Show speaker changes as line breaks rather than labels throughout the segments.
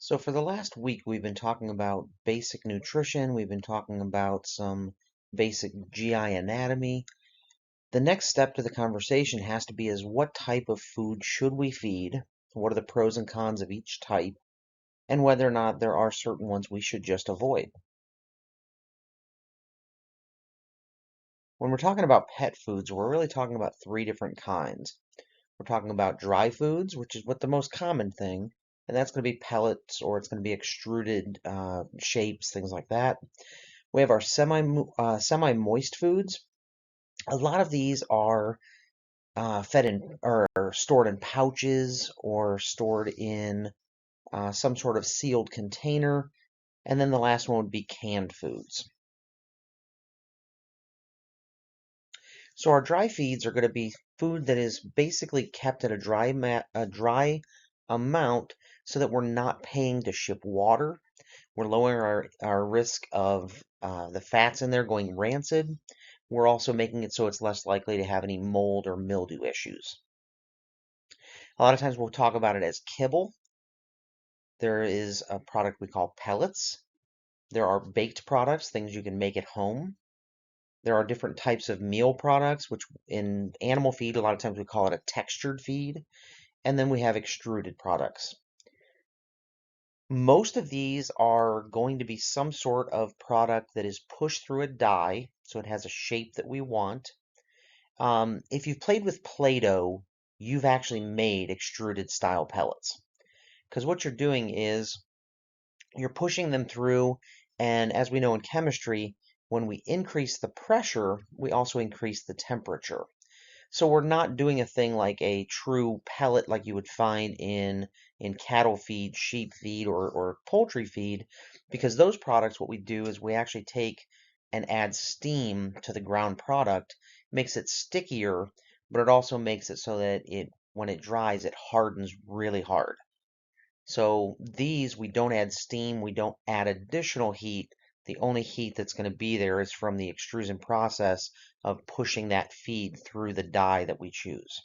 So for the last week, we've been talking about basic nutrition. We've been talking about some basic GI anatomy. The next step to the conversation has to be is what type of food should we feed? What are the pros and cons of each type? And whether or not there are certain ones we should just avoid. When we're talking about pet foods, we're really talking about three different kinds. We're talking about dry foods, which is what the most common thing, and that's going to be pellets or it's going to be extruded shapes, things like that. We have our semi-moist foods. A lot of these are fed in or stored in pouches or stored in some sort of sealed container. And then the last one would be canned foods. So our dry feeds are going to be food that is basically kept at a dry amount so that we're not paying to ship water. We're lowering our risk of the fats in there going rancid. We're also making it so it's less likely to have any mold or mildew issues. A lot of times we'll talk about it as kibble. There is a product we call pellets. There are baked products, things you can make at home. There are different types of meal products, which in animal feed, a lot of times we call it a textured feed. And then we have extruded products. Most of these are going to be some sort of product that is pushed through a die, so it has a shape that we want. If you've played with Play-Doh, you've actually made extruded style pellets. Because what you're doing is you're pushing them through, and as we know in chemistry, when we increase the pressure, we also increase the temperature. So we're not doing a thing like a true pellet like you would find in cattle feed, sheep feed, or poultry feed, because those products, what we do is we actually take and add steam to the ground product, makes it stickier, but it also makes it so that when it dries, it hardens really hard. So these, we don't add steam, we don't add additional heat. The only heat that's going to be there is from the extrusion process of pushing that feed through the die that we choose.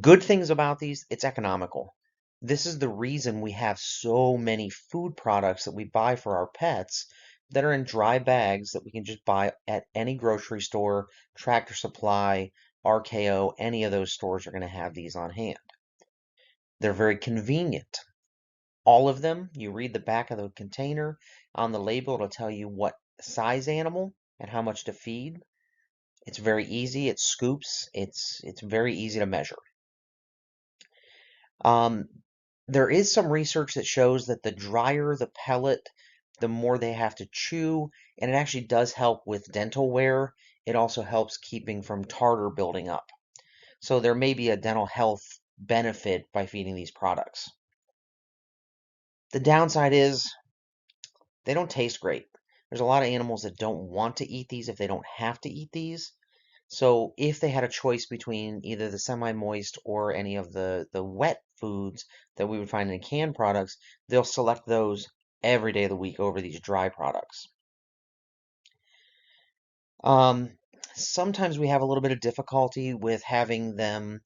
Good things about these, it's economical. This is the reason we have so many food products that we buy for our pets that are in dry bags that we can just buy at any grocery store, Tractor Supply, RKO, any of those stores are going to have these on hand. They're very convenient. All of them, you read the back of the container. On the label, it'll tell you what size animal and how much to feed. It's very easy. It scoops. It's very easy to measure. Um, there is some research that shows that the drier the pellet, the more they have to chew, and it actually does help with dental wear. It also helps keeping from tartar building up. So there may be a dental health benefit by feeding these products. The downside is they don't taste great. There's a lot of animals that don't want to eat these if they don't have to eat these. So if they had a choice between either the semi-moist or any of the wet foods that we would find in canned products, they'll select those every day of the week over these dry products. Um, Sometimes we have a little bit of difficulty with having them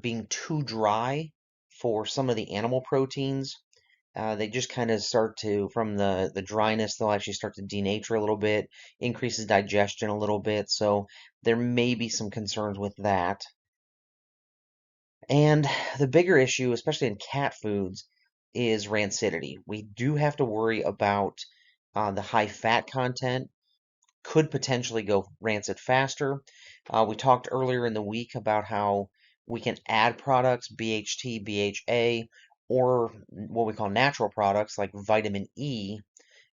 being too dry for some of the animal proteins. They just kind of start to, from the dryness, they'll actually start to denature a little bit, increases digestion a little bit. So there may be some concerns with that. And the bigger issue, especially in cat foods, is rancidity. We do have to worry about the high fat content could potentially go rancid faster. We talked earlier in the week about how we can add products, BHT, BHA, or what we call natural products like vitamin E,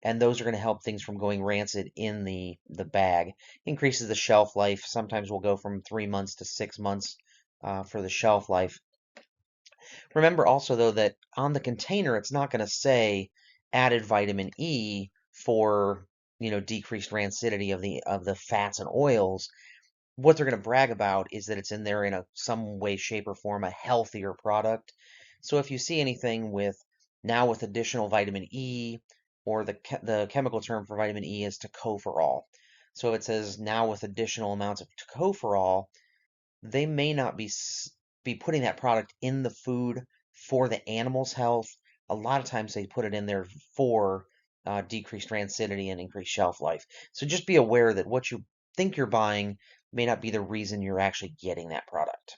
and those are going to help things from going rancid in the bag. Increases the shelf life. Sometimes we'll go from 3 months to 6 months for the shelf life. Remember also though that on the container it's not going to say added vitamin E for decreased rancidity of the fats and oils. What they're going to brag about is that it's in there in some way, shape, or form a healthier product. So if you see anything with additional vitamin E, or the chemical term for vitamin E is tocopherol. So it says now with additional amounts of tocopherol, they may not be putting that product in the food for the animal's health. A lot of times they put it in there for decreased rancidity and increased shelf life. So just be aware that what you think you're buying may not be the reason you're actually getting that product.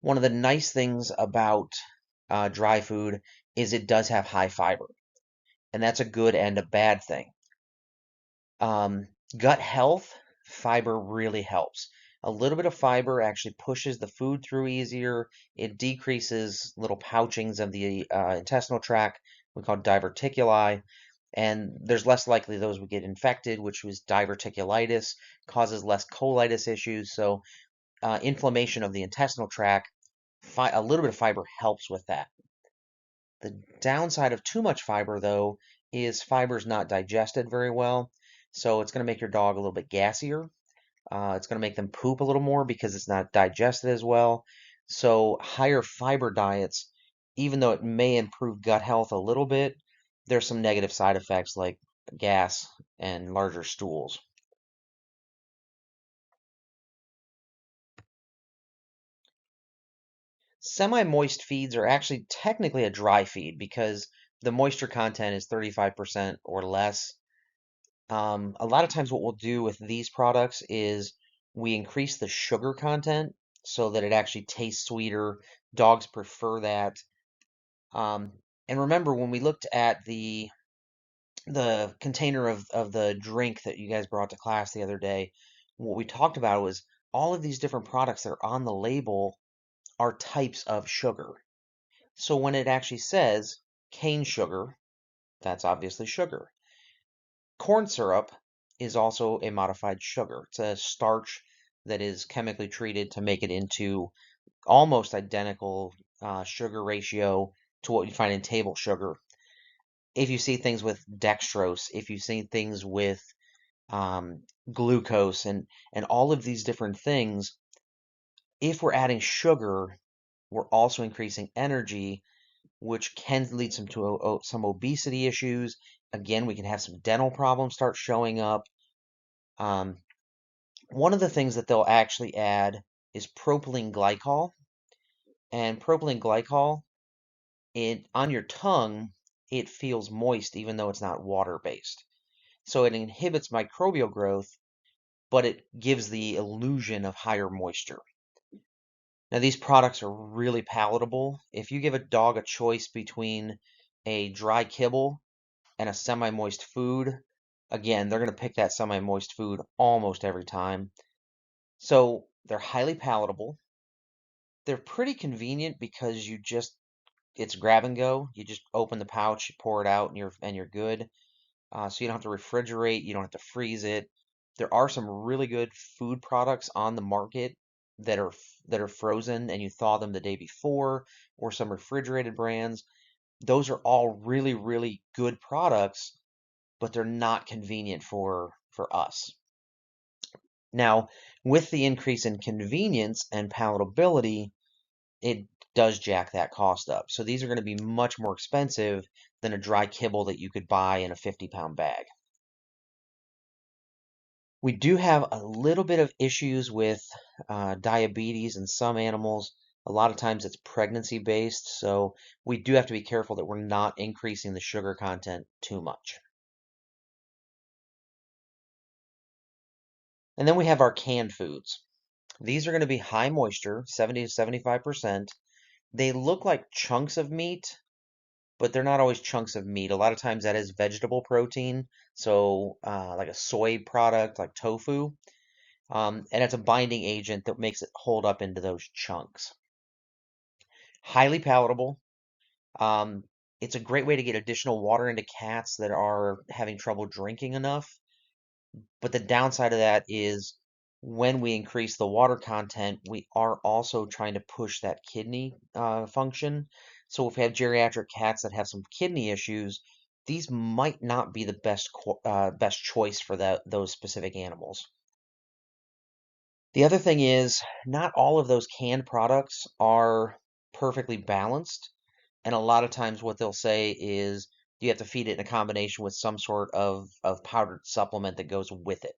One of the nice things about dry food is it does have high fiber, and that's a good and a bad thing. Um, Gut health, fiber really helps. A little bit of fiber actually pushes the food through easier. It decreases little pouchings of the intestinal tract, we call diverticuli, and there's less likely those would get infected, which was diverticulitis, causes less colitis issues. So inflammation of the intestinal tract, a little bit of fiber helps with that. The downside of too much fiber, though, is fiber's not digested very well. So it's going to make your dog a little bit gassier. It's going to make them poop a little more because it's not digested as well. So higher fiber diets, even though it may improve gut health a little bit, there's some negative side effects like gas and larger stools. Semi-moist feeds are actually technically a dry feed because the moisture content is 35% or less. A lot of times what we'll do with these products is we increase the sugar content so that it actually tastes sweeter. Dogs prefer that. Um, and remember, when we looked at the container of the drink that you guys brought to class the other day, what we talked about was all of these different products that are on the label are types of sugar. So when it actually says cane sugar, that's obviously sugar. Corn syrup is also a modified sugar. It's a starch that is chemically treated to make it into almost identical sugar ratio to what you find in table sugar. If you see things with dextrose, if you see things with glucose and all of these different things, if we're adding sugar, we're also increasing energy, which can lead to some obesity issues. Again, we can have some dental problems start showing up. Um, One of the things that they'll actually add is propylene glycol. And propylene glycol, on your tongue, it feels moist even though it's not water-based. So it inhibits microbial growth, but it gives the illusion of higher moisture. Now, these products are really palatable. If you give a dog a choice between a dry kibble and a semi-moist food, again, they're going to pick that semi-moist food almost every time. So they're highly palatable. They're pretty convenient because it's grab and go. You just open the pouch, you pour it out, and you're good. So you don't have to refrigerate, you don't have to freeze it. There are some really good food products on the market that are frozen and you thaw them the day before, or some refrigerated brands. Those are all really, really good products, but they're not convenient for us. Now, with the increase in convenience and palatability, it does jack that cost up. So these are going to be much more expensive than a dry kibble that you could buy in a 50-pound bag. We do have a little bit of issues with diabetes in some animals. A lot of times it's pregnancy based, so we do have to be careful that we're not increasing the sugar content too much. And then we have our canned foods. These are going to be high moisture, 70 to 75%. They look like chunks of meat, but they're not always chunks of meat. A lot of times that is vegetable protein, so like a soy product like tofu. And it's a binding agent that makes it hold up into those chunks. Highly palatable. Um, it's a great way to get additional water into cats that are having trouble drinking enough. But the downside of that is when we increase the water content, we are also trying to push that kidney function. So if we have geriatric cats that have some kidney issues, these might not be the best choice for those specific animals. The other thing is, not all of those canned products are perfectly balanced. And a lot of times what they'll say is you have to feed it in a combination with some sort of powdered supplement that goes with it.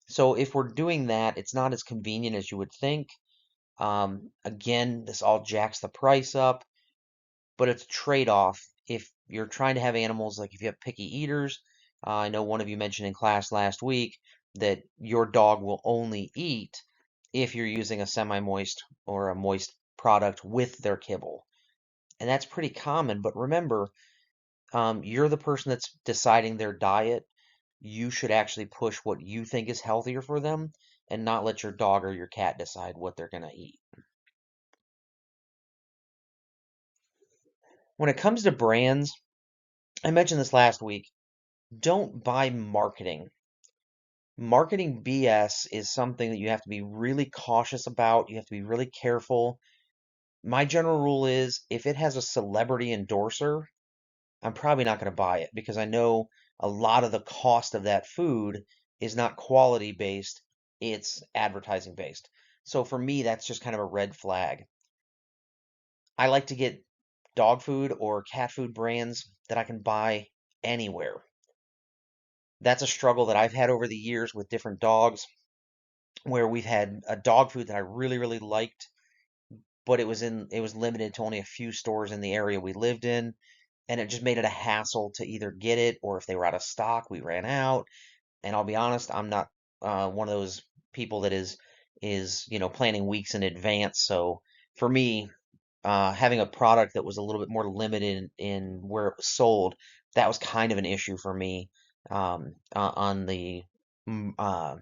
So if we're doing that, it's not as convenient as you would think. Again, this all jacks the price up, but it's a trade-off. If you're trying to have animals, like if you have picky eaters, I know one of you mentioned in class last week that your dog will only eat if you're using a semi-moist or a moist product with their kibble. And that's pretty common, but remember, you're the person that's deciding their diet. You should actually push what you think is healthier for them and not let your dog or your cat decide what they're going to eat. When it comes to brands, I mentioned this last week, don't buy marketing. Marketing BS is something that you have to be really cautious about. You have to be really careful. My general rule is if it has a celebrity endorser, I'm probably not going to buy it because I know a lot of the cost of that food is not quality based, it's advertising based. So for me, that's just kind of a red flag. I like to get dog food or cat food brands that I can buy anywhere. That's a struggle that I've had over the years with different dogs where we've had a dog food that I really, really liked, but it was limited to only a few stores in the area we lived in, and it just made it a hassle to either get it or if they were out of stock, we ran out. And I'll be honest, I'm not one of those people that is planning weeks in advance. So for me, having a product that was a little bit more limited in where it was sold, that was kind of an issue for me on the mm, uh,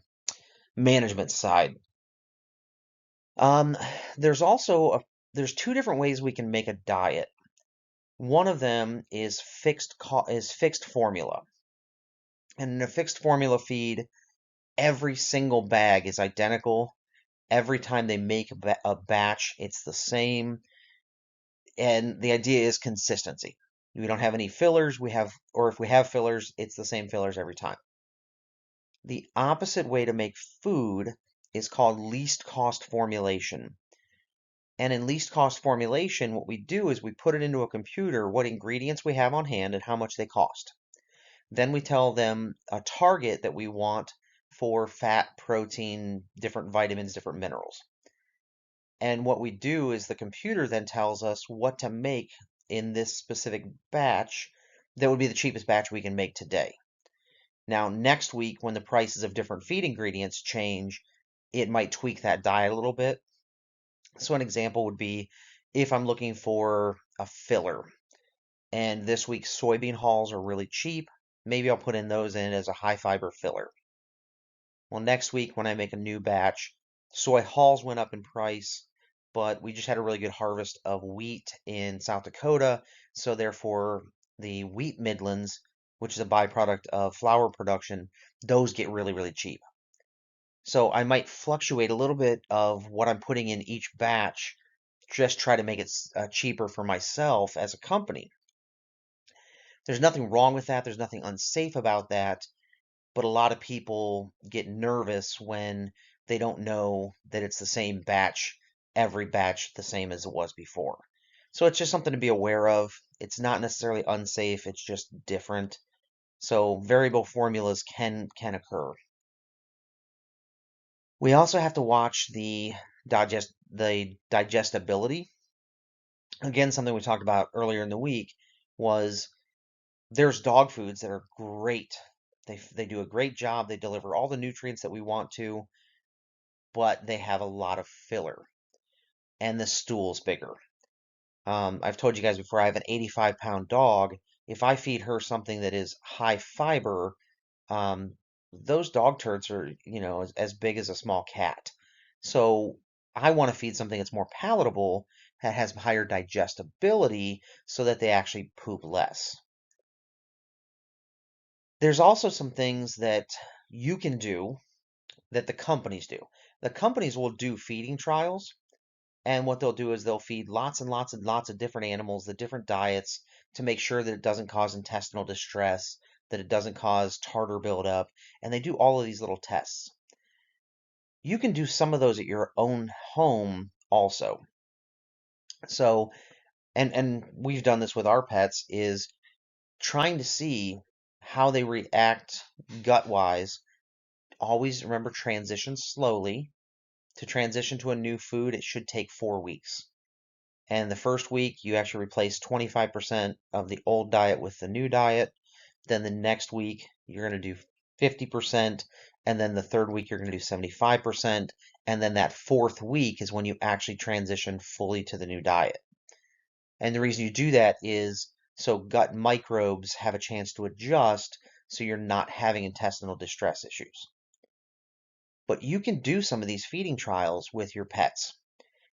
management side. Um, there's also there's two different ways we can make a diet. One of them is fixed formula, and in a fixed formula feed, every single bag is identical. Every time they make a batch, it's the same. And the idea is consistency. We don't have any fillers. Or if we have fillers, it's the same fillers every time. The opposite way to make food is called least cost formulation. And in least cost formulation, what we do is we put it into a computer what ingredients we have on hand and how much they cost. Then we tell them a target that we want for fat, protein, different vitamins, different minerals. And what we do is the computer then tells us what to make in this specific batch that would be the cheapest batch we can make today. Now, next week, when the prices of different feed ingredients change, it might tweak that diet a little bit. So an example would be if I'm looking for a filler and this week's soybean hulls are really cheap, maybe I'll put in those in as a high fiber filler. Well, next week when I make a new batch, soy hulls went up in price, but we just had a really good harvest of wheat in South Dakota, so therefore the wheat midlands, which is a byproduct of flour production, those get really, really cheap. So I might fluctuate a little bit of what I'm putting in each batch, just try to make it cheaper for myself as a company. There's nothing wrong with that. There's nothing unsafe about that. But a lot of people get nervous when they don't know that it's the same batch, every batch the same as it was before. So it's just something to be aware of. It's not necessarily unsafe, it's just different. So variable formulas can occur. We also have to watch the digestibility. Again, something we talked about earlier in the week was there's dog foods that are great. They do a great job. They deliver all the nutrients that we want to, but they have a lot of filler, and the stool's bigger. I've told you guys before, I have an 85-pound dog. If I feed her something that is high fiber, um, those dog turds are, as big as a small cat. So I want to feed something that's more palatable, that has higher digestibility, so that they actually poop less. There's also some things that you can do that the companies do. The companies will do feeding trials, and what they'll do is they'll feed lots and lots and lots of different animals, the different diets, to make sure that it doesn't cause intestinal distress, that it doesn't cause tartar buildup, and they do all of these little tests. You can do some of those at your own home also. So, and we've done this with our pets, is trying to see how they react gut-wise. Always remember transition slowly to transition to a new food, it should take 4 weeks. And the first week, you actually replace 25% of the old diet with the new diet. Then the next week, you're going to do 50%. And then the third week, you're going to do 75%. And then that fourth week is when you actually transition fully to the new diet. And the reason you do that is so gut microbes have a chance to adjust so you're not having intestinal distress issues. But you can do some of these feeding trials with your pets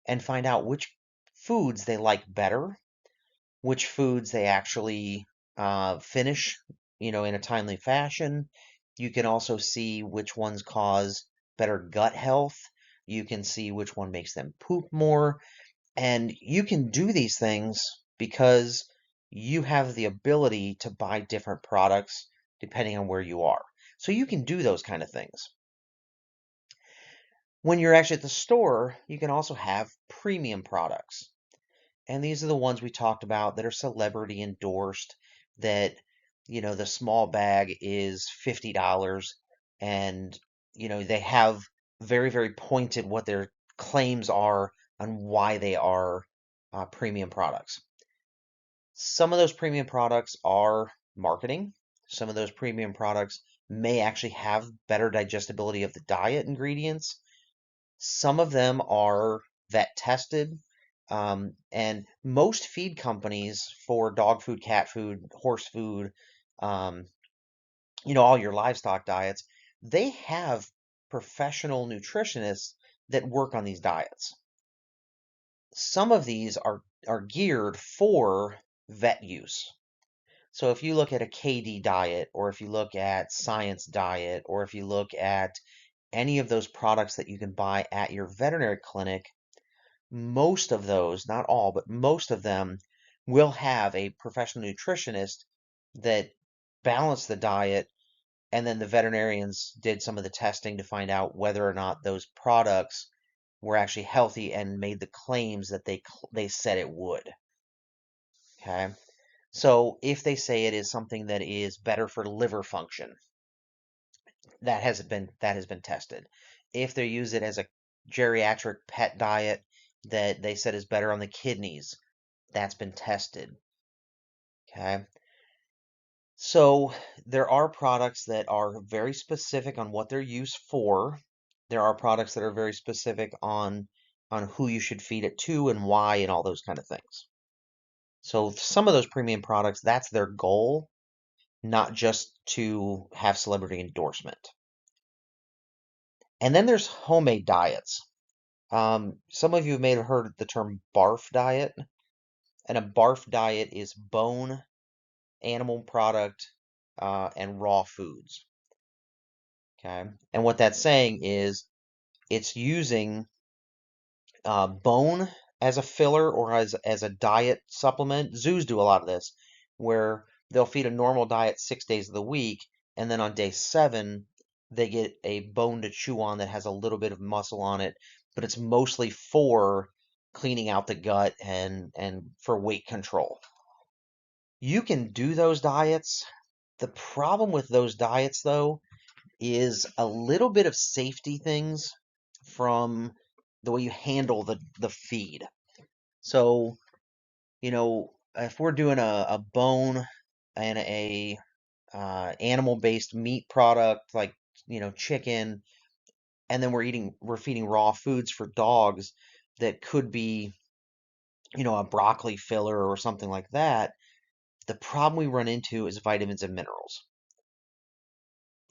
and find out which foods they like better, which foods they actually finish, in a timely fashion. You can also see which ones cause better gut health. You can see which one makes them poop more. And you can do these things because you have the ability to buy different products depending on where you are. So you can do those kind of things. When you're actually at the store, you can also have premium products. And these are the ones we talked about that are celebrity endorsed, that, the small bag is $50 and, they have very, very pointed what their claims are on why they are premium products. Some of those premium products are marketing. Some of those premium products may actually have better digestibility of the diet ingredients. Some of them are vet tested. And most feed companies for dog food, cat food, horse food, um, all your livestock diets, they have professional nutritionists that work on these diets. Some of these are geared for vet use. So if you look at a KD diet, or if you look at Science Diet, or if you look at any of those products that you can buy at your veterinary clinic, most of those, not all, but most of them will have a professional nutritionist that balanced the diet, and then the veterinarians did some of the testing to find out whether or not those products were actually healthy and made the claims that they said it would. Okay? So if they say it is something that is better for liver function, that has been tested. If they use it as a geriatric pet diet that they said is better on the kidneys, that's been tested. Okay. So there are products that are very specific on what they're used for. There are products that are very specific on who you should feed it to and why and all those kind of things. So some of those premium products, that's their goal, not just to have celebrity endorsement. And then there's homemade diets. Some of you may have heard the term BARF diet, and a BARF diet is bone, animal product, and raw foods. Okay, and what that's saying is it's using bone as a filler or as a diet supplement. Zoos do a lot of this, where they'll feed a normal diet 6 days of the week, and then on day 7 they get a bone to chew on that has a little bit of muscle on it, but it's mostly for cleaning out the gut and for weight control. You can do those diets. The problem with those diets, though, is a little bit of safety things from the way you handle the feed. So, if we're doing a bone and a animal-based meat product like, chicken, and then we're feeding raw foods for dogs that could be, a broccoli filler or something like that, the problem we run into is vitamins and minerals.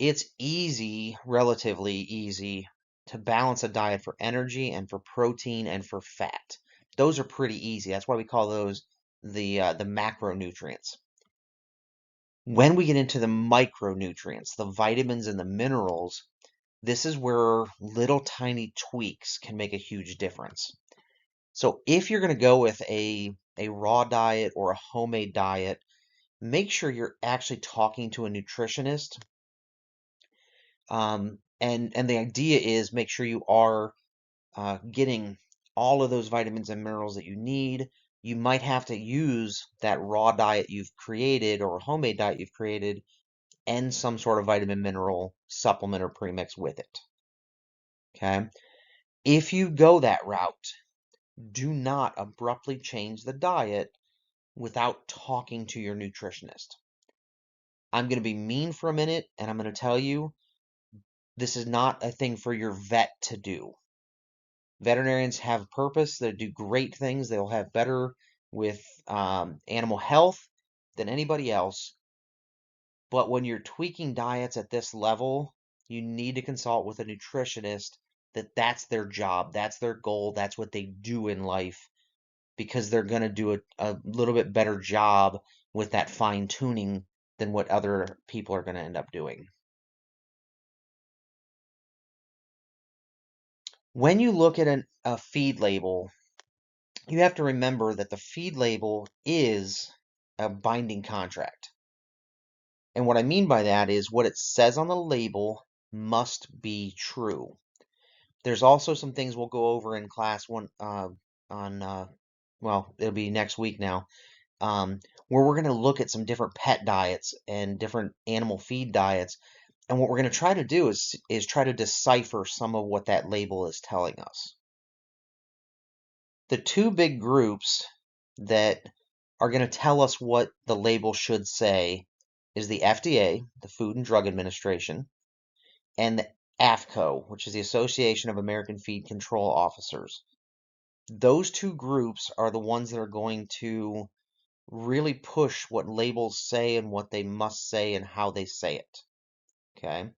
It's easy, relatively easy, to balance a diet for energy and for protein and for fat. Those are pretty easy. That's why we call those the macronutrients. When we get into the micronutrients, the vitamins and the minerals, this is where little tiny tweaks can make a huge difference. So if you're going to go with a raw diet or a homemade diet, make sure you're actually talking to a nutritionist. And the idea is make sure you are getting all of those vitamins and minerals that you need. You might have to use that raw diet you've created or a homemade diet you've created and some sort of vitamin mineral supplement or premix with it. Okay. If you go that route, do not abruptly change the diet without talking to your nutritionist. I'm going to be mean for a minute, and I'm going to tell you this is not a thing for your vet to do. Veterinarians have purpose. They do great things. They'll have better with animal health than anybody else. But when you're tweaking diets at this level, you need to consult with a nutritionist that's their job, that's their goal, that's what they do in life because they're going to do a little bit better job with that fine tuning than what other people are going to end up doing. When you look at a feed label, you have to remember that the feed label is a binding contract. And what I mean by that is what it says on the label must be true. There's also some things we'll go over in class one well, it'll be next week now, where we're going to look at some different pet diets and different animal feed diets. And what we're going to try to do is try to decipher some of what that label is telling us. The two big groups that are going to tell us what the label should say is the FDA, the Food and Drug Administration, and the AAFCO, which is the Association of American Feed Control Officers. Those two groups are the ones that are going to really push what labels say and what they must say and how they say it. Okay.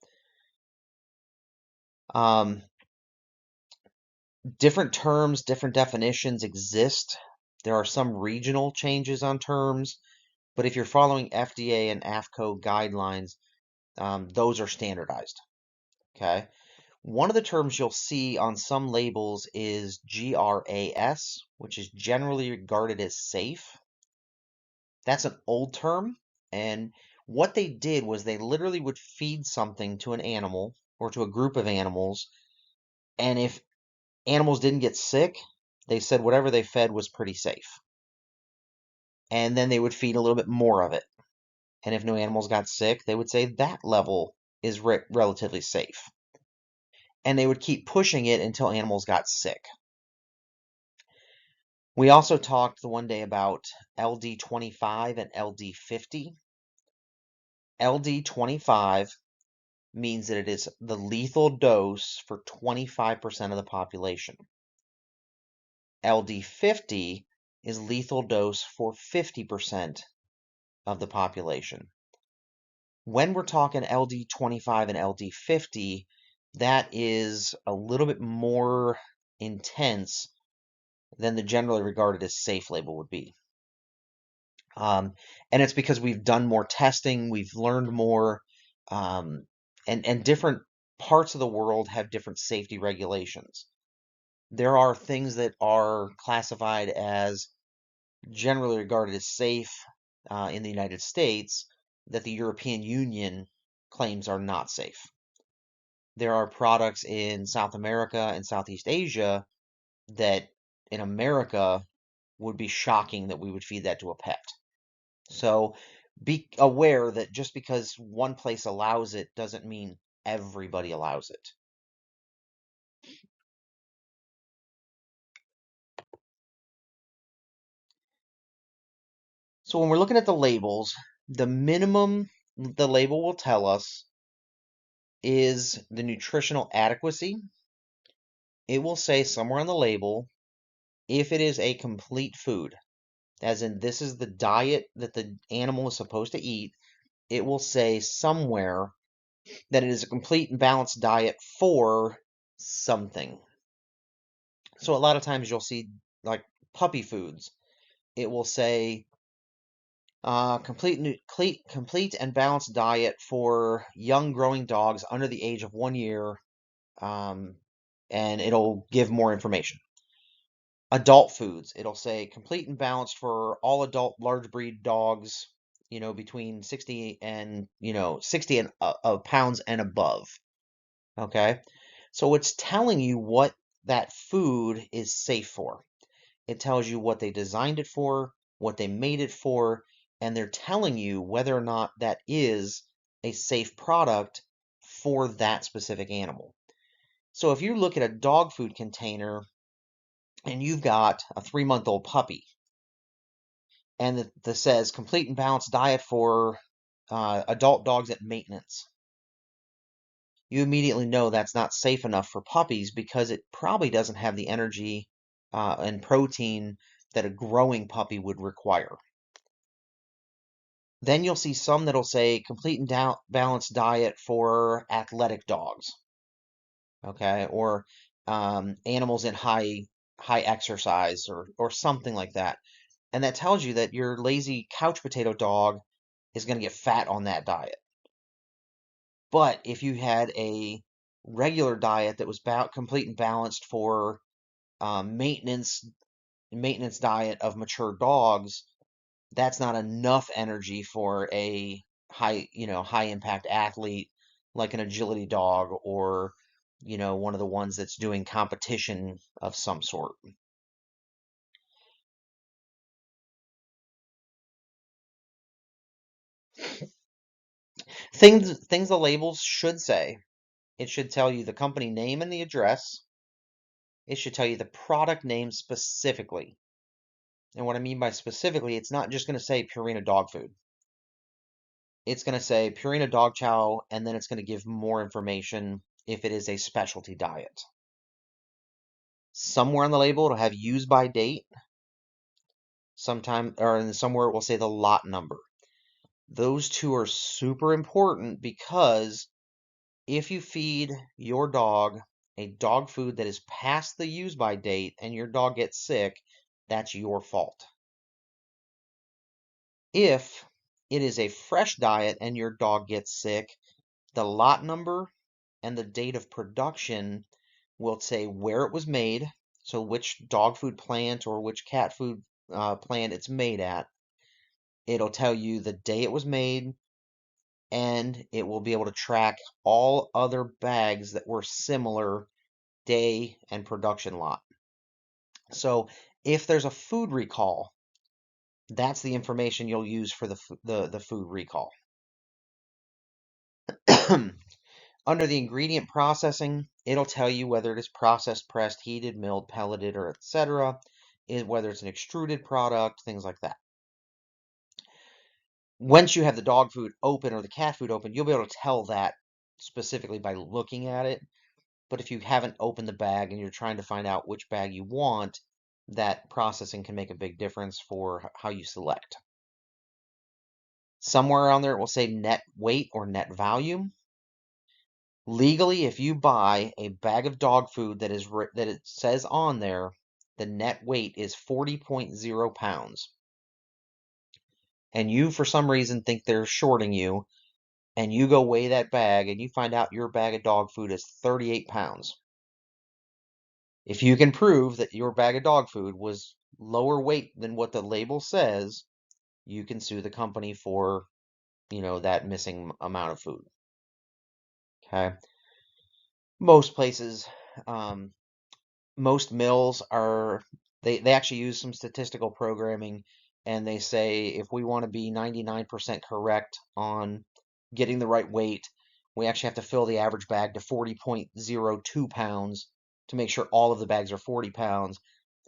Different terms, different definitions exist. There are some regional changes on terms, but if you're following FDA and AAFCO guidelines, those are standardized. Okay. One of the terms you'll see on some labels is GRAS, which is generally regarded as safe. That's an old term, and what they did was they literally would feed something to an animal or to a group of animals, and if animals didn't get sick, they said whatever they fed was pretty safe. And then they would feed a little bit more of it. And if no animals got sick, they would say that level is relatively safe. And they would keep pushing it until animals got sick. We also talked the one day about LD25 and LD50. LD25 means that it is the lethal dose for 25% of the population. LD50 is lethal dose for 50% of the population. When we're talking LD25 and LD50, that is a little bit more intense than the generally regarded as safe label would be. And it's because we've done more testing, we've learned more, and different parts of the world have different safety regulations. There are things that are classified as generally regarded as safe in the United States that the European Union claims are not safe. There are products in South America and Southeast Asia that in America would be shocking that we would feed that to a pet. So be aware that just because one place allows it doesn't mean everybody allows it. So when we're looking at the labels, the minimum the label will tell us is the nutritional adequacy. It will say somewhere on the label if it is a complete food, as in this is the diet that the animal is supposed to eat. It will say somewhere that it is a complete and balanced diet for something. So a lot of times you'll see like puppy foods. It will say complete and balanced diet for young growing dogs under the age of 1 year, and it'll give more information. Adult foods, it'll say complete and balanced for all adult large breed dogs, between 60 and 60 pounds and above. Okay, so it's telling you what that food is safe for. It tells you what they designed it for, what they made it for, and they're telling you whether or not that is a safe product for that specific animal. So if you look at a dog food container and you've got a 3-month-old puppy, and that says complete and balanced diet for adult dogs at maintenance, you immediately know that's not safe enough for puppies because it probably doesn't have the energy and protein that a growing puppy would require. Then you'll see some that'll say complete and balanced diet for athletic dogs, okay, or animals in high exercise or something like that. And that tells you that your lazy couch potato dog is going to get fat on that diet. But if you had a regular diet that was complete and balanced for maintenance diet of mature dogs, that's not enough energy for a high impact athlete like an agility dog or one of the ones that's doing competition of some sort. Things the labels should say. It should tell you the company name and the address. It should tell you the product name specifically. And what I mean by specifically, it's not just going to say Purina dog food. It's going to say Purina dog chow, and then it's going to give more information if it is a specialty diet. Somewhere on the label, it'll have use by date. Sometime or somewhere it will say the lot number. Those two are super important because if you feed your dog a dog food that is past the use by date and your dog gets sick, that's your fault. If it is a fresh diet and your dog gets sick, the lot number and the date of production will say where it was made, so which dog food plant or which cat food plant it's made at. It'll tell you the day it was made, and it will be able to track all other bags that were similar day and production lot. So if there's a food recall, that's the information you'll use for the food recall. Under the ingredient processing, it'll tell you whether it is processed, pressed, heated, milled, pelleted, or etc., whether it's an extruded product, things like that. Once you have the dog food open or the cat food open, you'll be able to tell that specifically by looking at it. But if you haven't opened the bag and you're trying to find out which bag you want, that processing can make a big difference for how you select. Somewhere around there it will say net weight or net value. Legally, if you buy a bag of dog food that it says on there, the net weight is 40.0 pounds, and you for some reason think they're shorting you, and you go weigh that bag and you find out your bag of dog food is 38 pounds. If you can prove that your bag of dog food was lower weight than what the label says, you can sue the company for, that missing amount of food. Okay. Most places, most mills they actually use some statistical programming, and they say if we want to be 99% correct on getting the right weight, we actually have to fill the average bag to 40.02 pounds to make sure all of the bags are 40 pounds,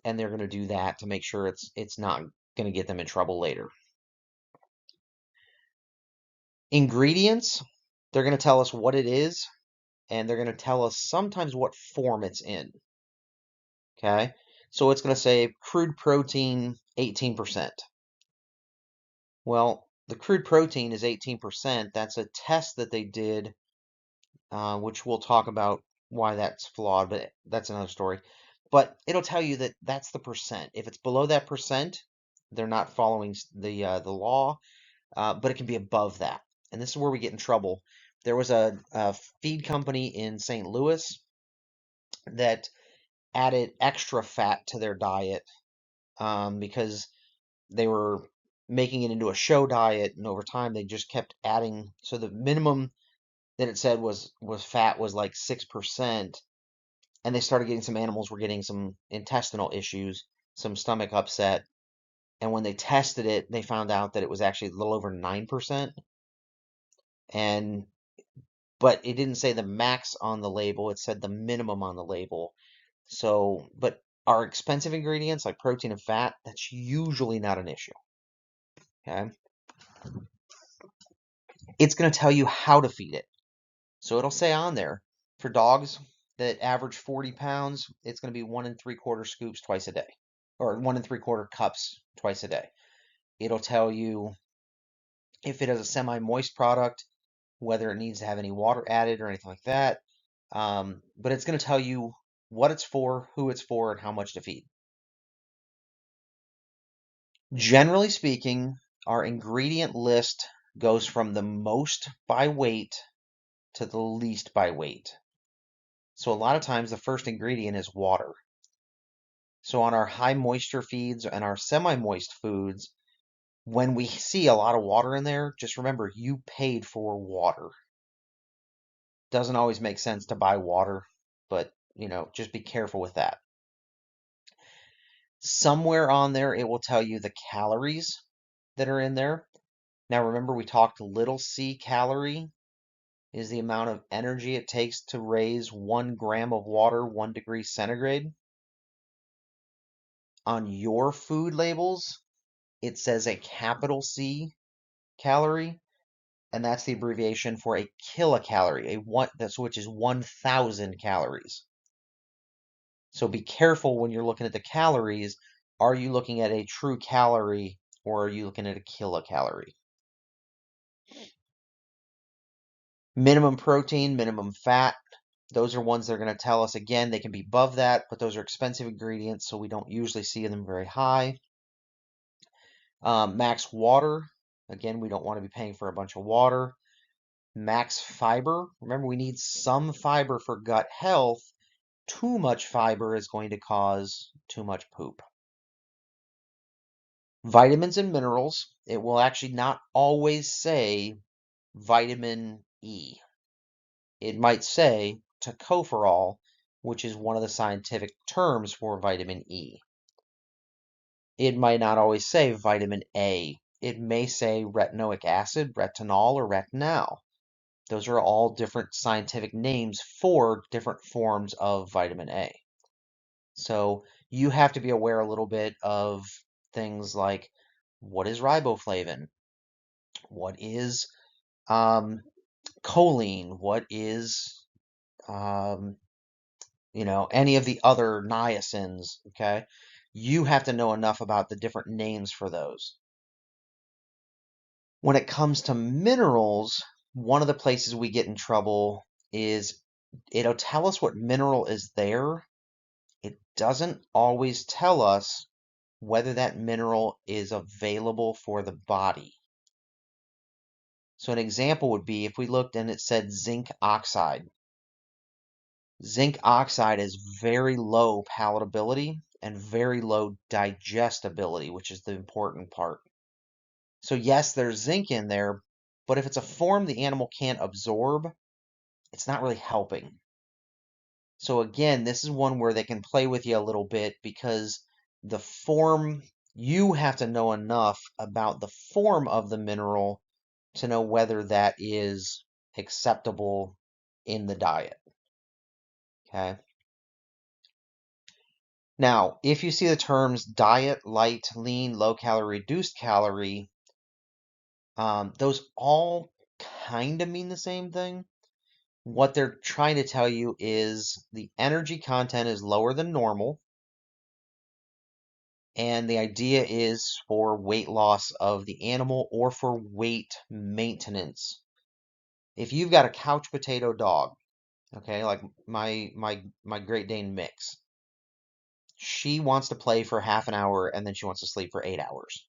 and they're going to do that to make sure it's not going to get them in trouble later. Ingredients, they're going to tell us what it is, and they're going to tell us sometimes what form it's in. Okay, so it's going to say crude protein 18%. Well, the crude protein is 18%. That's a test that they did, which we'll talk about why that's flawed, but that's another story. But it'll tell you that that's the percent. If it's below that percent, they're not following the law, but it can be above that. And this is where we get in trouble. There was a feed company in St. Louis that added extra fat to their diet because they were making it into a show diet, and over time they just kept adding. So the minimum that it said was fat was like 6%, and they started getting some animals were getting some intestinal issues, some stomach upset, and when they tested it, they found out that it was actually a little over 9%, and but it didn't say the max on the label, it said the minimum on the label. So, but our expensive ingredients like protein and fat, that's usually not an issue. Okay. It's going to tell you how to feed it. So it'll say on there for dogs that average 40 pounds, it's going to be 1 3/4 scoops twice a day, or 1 3/4 cups twice a day. It'll tell you if it is a semi-moist product, whether it needs to have any water added or anything like that. But it's going to tell you what it's for, who it's for, and how much to feed. Generally speaking, our ingredient list goes from the most by weight to the least by weight. So a lot of times the first ingredient is water. So on our high moisture feeds and our semi-moist foods, when we see a lot of water in there, just remember you paid for water. Doesn't always make sense to buy water, but just be careful with that. Somewhere on there, it will tell you the calories that are in there. Now remember we talked little c calorie is the amount of energy it takes to raise 1 gram of water 1 degree centigrade. On your food labels, it says a capital C calorie, and that's the abbreviation for a kilocalorie, which is 1,000 calories. So be careful when you're looking at the calories. Are you looking at a true calorie or are you looking at a kilocalorie? Minimum protein, minimum fat. Those are ones that are going to tell us, again, they can be above that, but those are expensive ingredients, so we don't usually see them very high. Max water. Again, we don't want to be paying for a bunch of water. Max fiber. Remember, we need some fiber for gut health. Too much fiber is going to cause too much poop. Vitamins and minerals. It will actually not always say vitamin E. It might say tocopherol, which is one of the scientific terms for vitamin E. It might not always say vitamin A. It may say retinoic acid, retinol, or retinal. Those are all different scientific names for different forms of vitamin A. So you have to be aware a little bit of things like what is riboflavin? What is choline? What is any of the other niacins? Okay, you have to know enough about the different names for those. When it comes to minerals, one of the places we get in trouble is it'll tell us what mineral is there. It doesn't always tell us whether that mineral is available for the body. So an example would be if we looked and it said zinc oxide. Zinc oxide is very low palatability and very low digestibility, which is the important part. So yes, there's zinc in there, but if it's a form the animal can't absorb, it's not really helping. So again, this is one where they can play with you a little bit because the form, you have to know enough about the form of the mineral to know whether that is acceptable in the diet. Okay. Now, if you see the terms diet, light, lean, low calorie, reduced calorie, those all kind of mean the same thing. What they're trying to tell you is the energy content is lower than normal, and the idea is for weight loss of the animal or for weight maintenance. If you've got a couch potato dog, okay, like my Great Dane mix, she wants to play for half an hour and then she wants to sleep for 8 hours.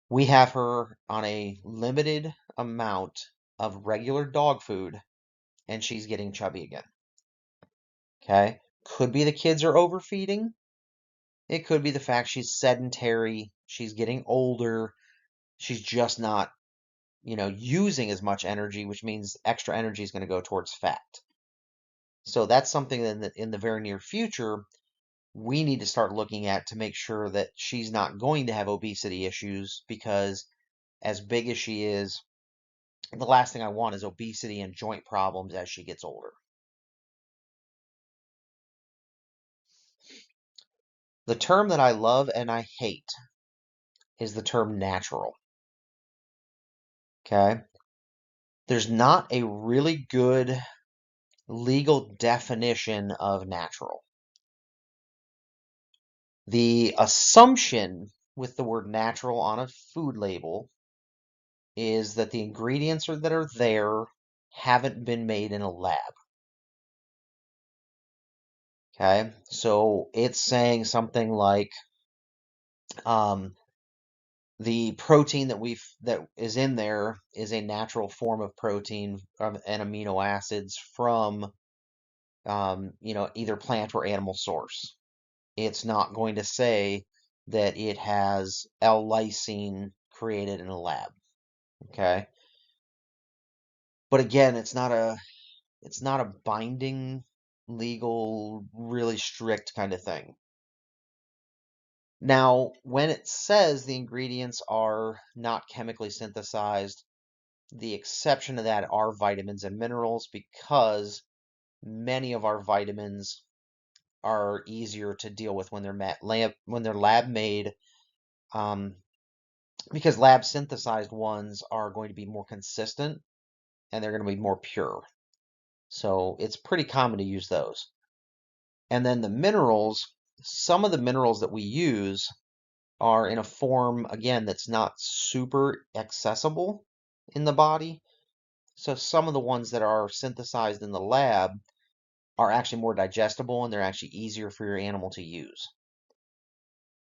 We have her on a limited amount of regular dog food and she's getting chubby again. Okay? Could be the kids are overfeeding. It could be the fact she's sedentary, she's getting older, she's just not, using as much energy, which means extra energy is going to go towards fat. So that's something in the very near future we need to start looking at to make sure that she's not going to have obesity issues because as big as she is, the last thing I want is obesity and joint problems as she gets older. The term that I love and I hate is the term natural. Okay? There's not a really good legal definition of natural. The assumption with the word natural on a food label is that the ingredients that are there haven't been made in a lab. Okay, so it's saying something like the protein that is in there is a natural form of protein and amino acids from either plant or animal source. It's not going to say that it has L-lysine created in a lab. Okay, but again, it's not a binding, legal, really strict kind of thing. Now, when it says the ingredients are not chemically synthesized, the exception to that are vitamins and minerals, because many of our vitamins are easier to deal with when they're lab made, because lab synthesized ones are going to be more consistent and they're going to be more pure. So it's pretty common to use those. And then the minerals, some of the minerals that we use are in a form, again, that's not super accessible in the body. So some of the ones that are synthesized in the lab are actually more digestible and they're actually easier for your animal to use.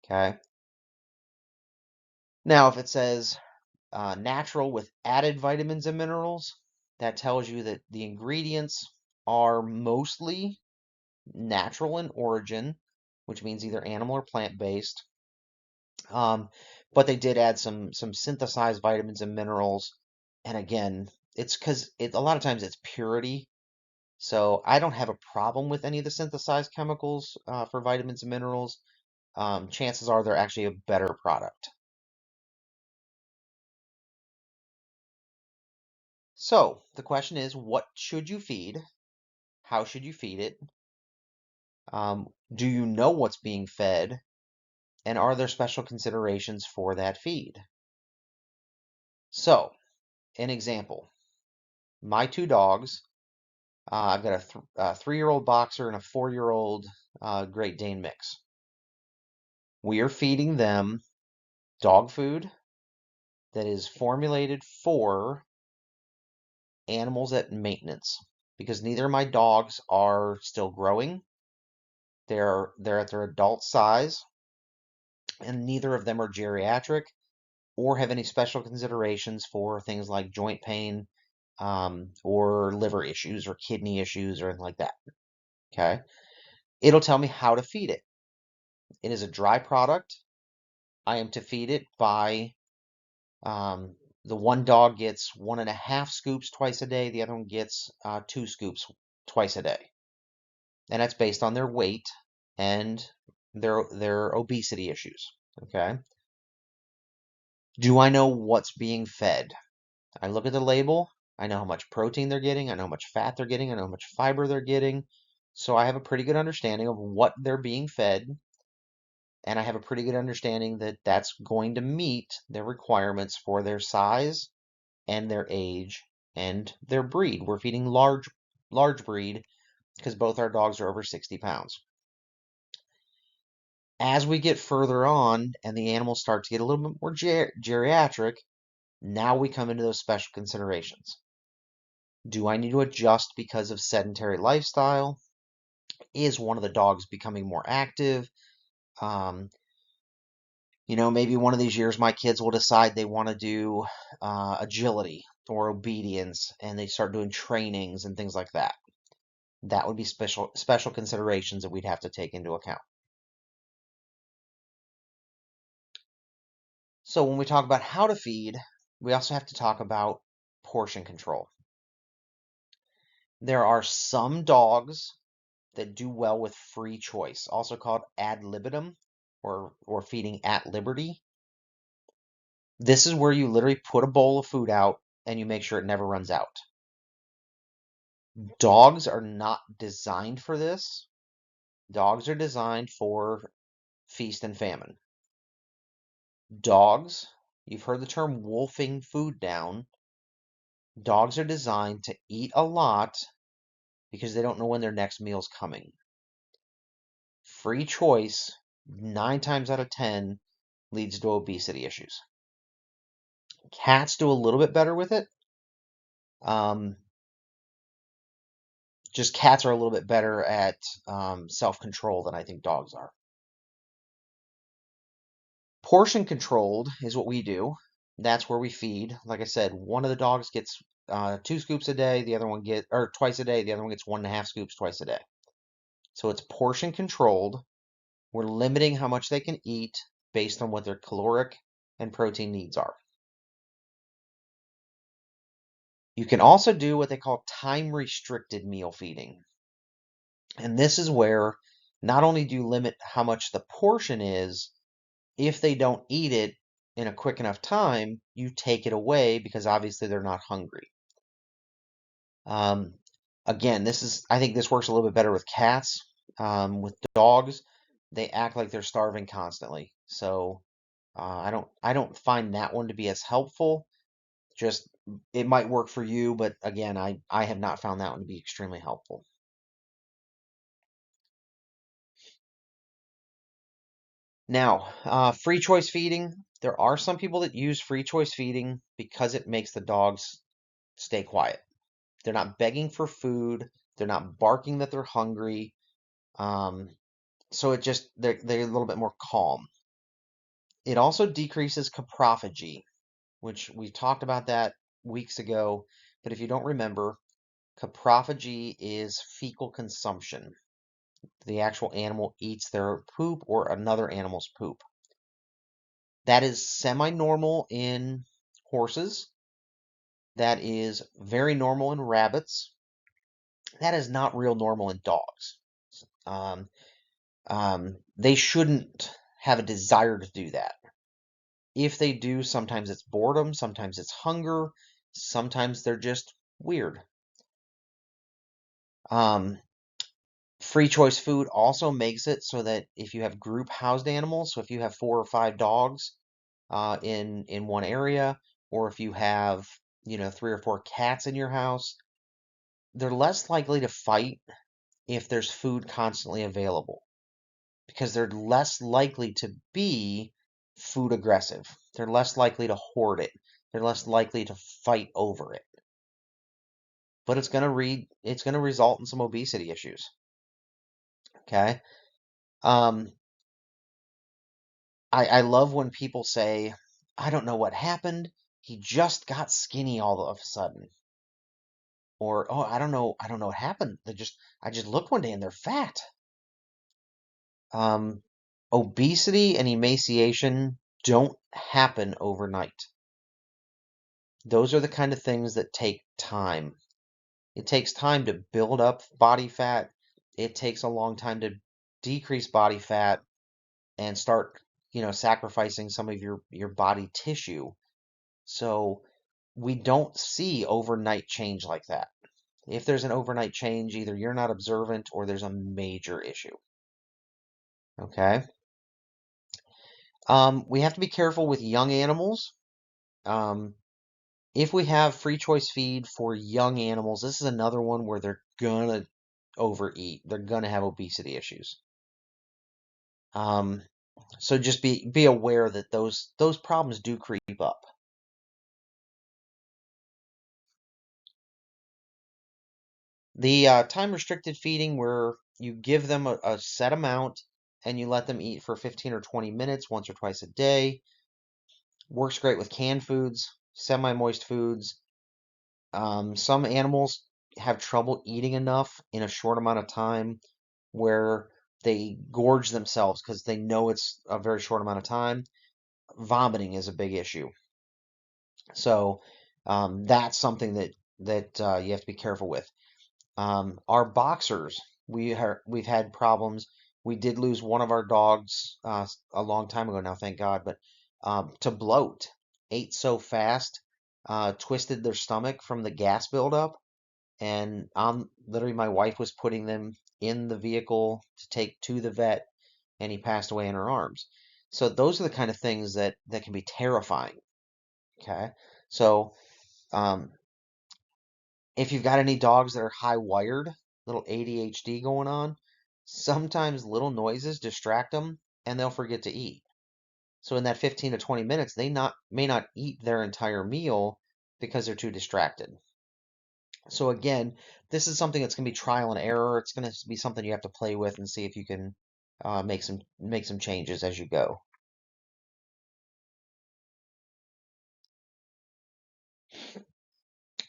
Okay. Now, if it says natural with added vitamins and minerals, that tells you that the ingredients are mostly natural in origin, which means either animal or plant-based. But they did add some synthesized vitamins and minerals. And again, it's because a lot of times it's purity. So I don't have a problem with any of the synthesized chemicals for vitamins and minerals. Chances are they're actually a better product. So the question is, what should you feed? How should you feed it? Do you know what's being fed? And are there special considerations for that feed? So, an example. My two dogs, I've got a 3-year-old boxer and a 4-year-old Great Dane mix. We are feeding them dog food that is formulated for animals at maintenance, because neither of my dogs are still growing. They're at their adult size, and neither of them are geriatric or have any special considerations for things like joint pain, or liver issues or kidney issues or anything like that. Okay. It'll tell me how to feed it. It is a dry product. I am to feed it by the one dog gets 1.5 scoops twice a day. The other one gets 2 scoops twice a day. And that's based on their weight and their obesity issues. Okay. Do I know what's being fed? I look at the label. I know how much protein they're getting. I know how much fat they're getting. I know how much fiber they're getting. So I have a pretty good understanding of what they're being fed. And I have a pretty good understanding that that's going to meet their requirements for their size and their age and their breed. We're feeding large breed because both our dogs are over 60 pounds. As we get further on and the animals start to get a little bit more geriatric, now we come into those special considerations. Do I need to adjust because of sedentary lifestyle? Is one of the dogs becoming more active? Maybe one of these years my kids will decide they want to do agility or obedience, and they start doing trainings and things like that. That would be special considerations that we'd have to take into account. So when we talk about how to feed, we also have to talk about portion control. There are some dogs that do well with free choice, also called ad libitum or feeding at liberty. This is where you literally put a bowl of food out and you make sure it never runs out. Dogs are not designed for this. Dogs are designed for feast and famine. Dogs, you've heard the term wolfing food down. Dogs are designed to eat a lot because they don't know when their next meal's coming. Free choice, 9 times out of 10, leads to obesity issues. Cats do a little bit better with it. Just cats are a little bit better at self-control than I think dogs are. Portion controlled is what we do. That's where we feed. Like I said, one of the dogs gets 2 scoops a day, the other one or twice a day, the other one gets 1.5 scoops twice a day. So it's portion controlled. We're limiting how much they can eat based on what their caloric and protein needs are. You can also do what they call time-restricted meal feeding. And this is where not only do you limit how much the portion is, if they don't eat it in a quick enough time, you take it away because obviously they're not hungry. Again, I think this works a little bit better with cats. With dogs, they act like they're starving constantly. So I don't find that one to be as helpful. Just it might work for you, but again, I have not found that one to be extremely helpful. Now, free choice feeding. There are some people that use free choice feeding because it makes the dogs stay quiet. They're not begging for food. They're not barking that they're hungry. So they're a little bit more calm. It also decreases coprophagy, which we talked about that weeks ago. But if you don't remember, coprophagy is fecal consumption. The actual animal eats their poop or another animal's poop. That is semi-normal in horses. That is very normal in rabbits. That is not real normal in dogs. Um, they shouldn't have a desire to do that. If they do, sometimes it's boredom, sometimes it's hunger, sometimes they're just weird. Free choice food also makes it so that if you have group housed animals, so if you have 4 or 5 dogs in one area, or if you have 3 or 4 cats in your house, they're less likely to fight if there's food constantly available because they're less likely to be food aggressive. They're less likely to hoard it. They're less likely to fight over it. But it's going to result in some obesity issues. Okay? Um I love when people say, I don't know what happened. He just got skinny all of a sudden. Or, oh, I don't know what happened. I just looked one day and they're fat. Um, Obesity and emaciation don't happen overnight. Those are the kind of things that take time. It takes time to build up body fat. It takes a long time to decrease body fat and start, sacrificing some of your body tissue. So we don't see overnight change like that. If there's an overnight change, either you're not observant or there's a major issue. Okay. We have to be careful with young animals. Um, if we have free choice feed for young animals, this is another one where they're gonna overeat. They're gonna have obesity issues. Um, so just be aware that those problems do creep up. The time restricted feeding, where you give them a set amount and you let them eat for 15 or 20 minutes once or twice a day, works great with canned foods, semi-moist foods. Some animals have trouble eating enough in a short amount of time where they gorge themselves because they know it's a very short amount of time. Vomiting is a big issue. So that's something that you have to be careful with. Our boxers, we've had problems. We did lose one of our dogs a long time ago now, thank God, but to bloat, ate so fast twisted their stomach from the gas buildup, and literally my wife was putting them in the vehicle to take to the vet, and he passed away in her arms. So those are the kind of things that can be terrifying. Okay, so um, if you've got any dogs that are high wired, little ADHD going on, sometimes little noises distract them and they'll forget to eat. So in that 15 to 20 minutes, they may not eat their entire meal because they're too distracted. So again, this is something that's going to be trial and error. It's going to be something you have to play with and see if you can make some changes as you go.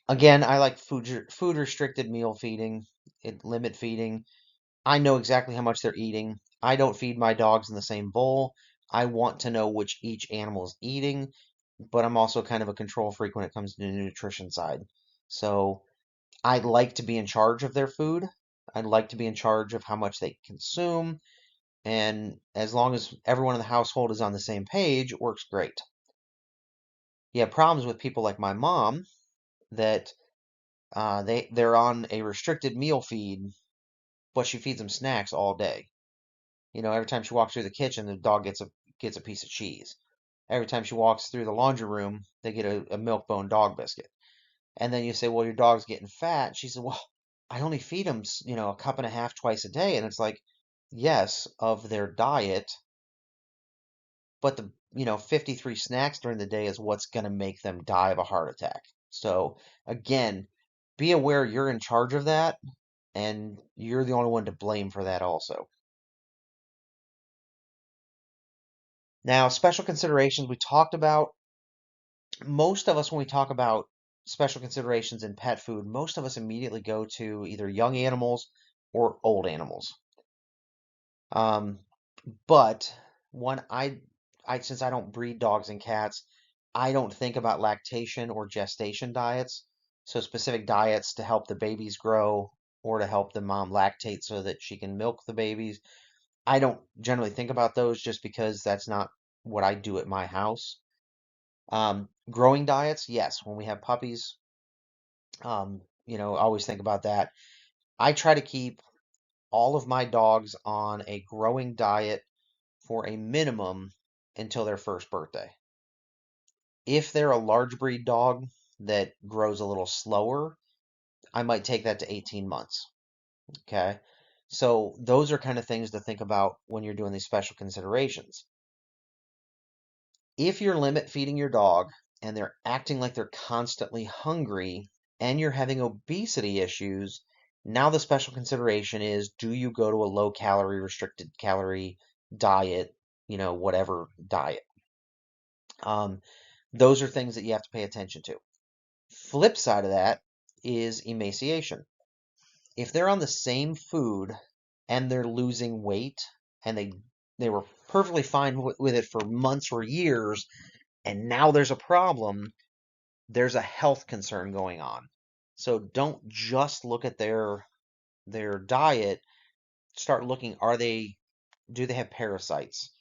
Again, I like food restricted meal feeding, limit feeding. I know exactly how much they're eating. I don't feed my dogs in the same bowl. I want to know which each animal is eating, but I'm also kind of a control freak when it comes to the nutrition side. So I like to be in charge of their food. I'd like to be in charge of how much they consume. And as long as everyone in the household is on the same page, it works great. You have problems with people like my mom that they're on a restricted meal feed, but she feeds them snacks all day. Every time she walks through the kitchen, the dog gets a piece of cheese. Every time she walks through the laundry room, they get a milk bone dog biscuit. And then you say, well, your dog's getting fat. She said, well, I only feed them, a cup and a half twice a day. And it's like, yes, of their diet, but the 53 snacks during the day is what's going to make them die of a heart attack. So again, be aware you're in charge of that, and you're the only one to blame for that also. Now, special considerations we talked about. Most of us, when we talk about special considerations in pet food, most of us immediately go to either young animals or old animals. Um, but one, since I don't breed dogs and cats, I don't think about lactation or gestation diets. So specific diets to help the babies grow or to help the mom lactate so that she can milk the babies. I don't generally think about those just because that's not what I do at my house. Growing diets, yes, when we have puppies, I always think about that. I try to keep all of my dogs on a growing diet for a minimum until their first birthday. If they're a large breed dog that grows a little slower, I might take that to 18 months. Okay. So those are kind of things to think about when you're doing these special considerations. If you're limit feeding your dog and they're acting like they're constantly hungry and you're having obesity issues, now the special consideration is, do you go to a low calorie, restricted calorie diet, whatever diet? Those are things that you have to pay attention to. Flip side of that is emaciation. If they're on the same food and they're losing weight and they were perfectly fine with it for months or years, and now there's a problem, there's a health concern going on. So don't just look at their diet. Start looking, do they have parasites?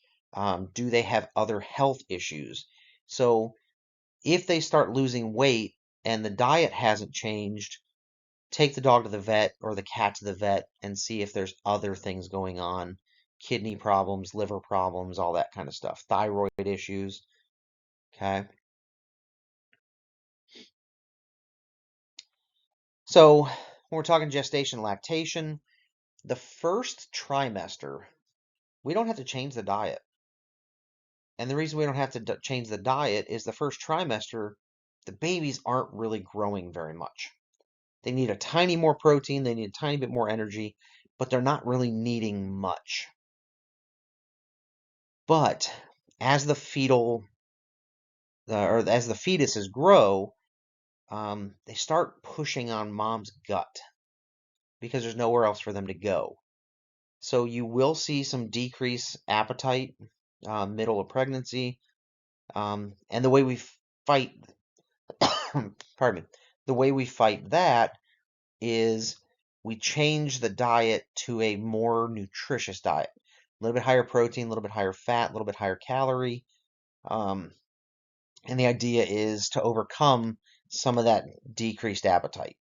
Do they have other health issues? So if they start losing weight and the diet hasn't changed, take the dog to the vet or the cat to the vet and see if there's other things going on, kidney problems, liver problems, all that kind of stuff, thyroid issues. Okay. So when we're talking gestation, lactation, the first trimester, we don't have to change the diet. And the reason we don't have to change the diet is the first trimester, the babies aren't really growing very much. They need a tiny more protein, they need a tiny bit more energy, but they're not really needing much. But as the as the fetuses grow, they start pushing on mom's gut because there's nowhere else for them to go. So you will see some decreased appetite, middle of pregnancy, and the way we fight, pardon me, the way we fight that is we change the diet to a more nutritious diet, a little bit higher protein, a little bit higher fat, a little bit higher calorie. Um, And the idea is to overcome some of that decreased appetite.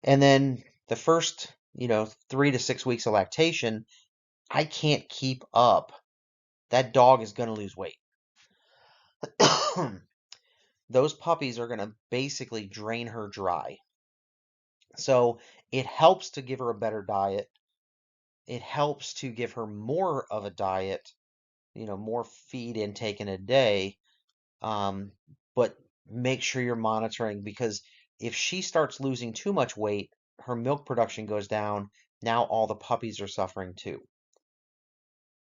And then the first, 3 to 6 weeks of lactation, I can't keep up. That dog is going to lose weight. Those puppies are going to basically drain her dry. So it helps to give her a better diet. It helps to give her more of a diet, more feed intake in a day. But make sure you're monitoring, because if she starts losing too much weight, her milk production goes down. Now all the puppies are suffering too.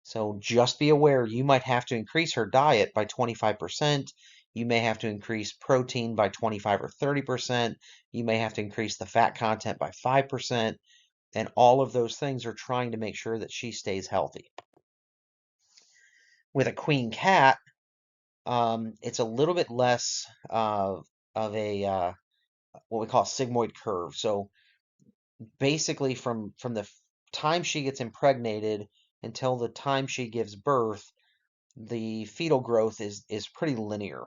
So just be aware, you might have to increase her diet by 25%. You may have to increase protein by 25 or 30%. You may have to increase the fat content by 5%. And all of those things are trying to make sure that she stays healthy. With a queen cat, it's a little bit less of a what we call a sigmoid curve. So basically, from the time she gets impregnated until the time she gives birth, the fetal growth is pretty linear.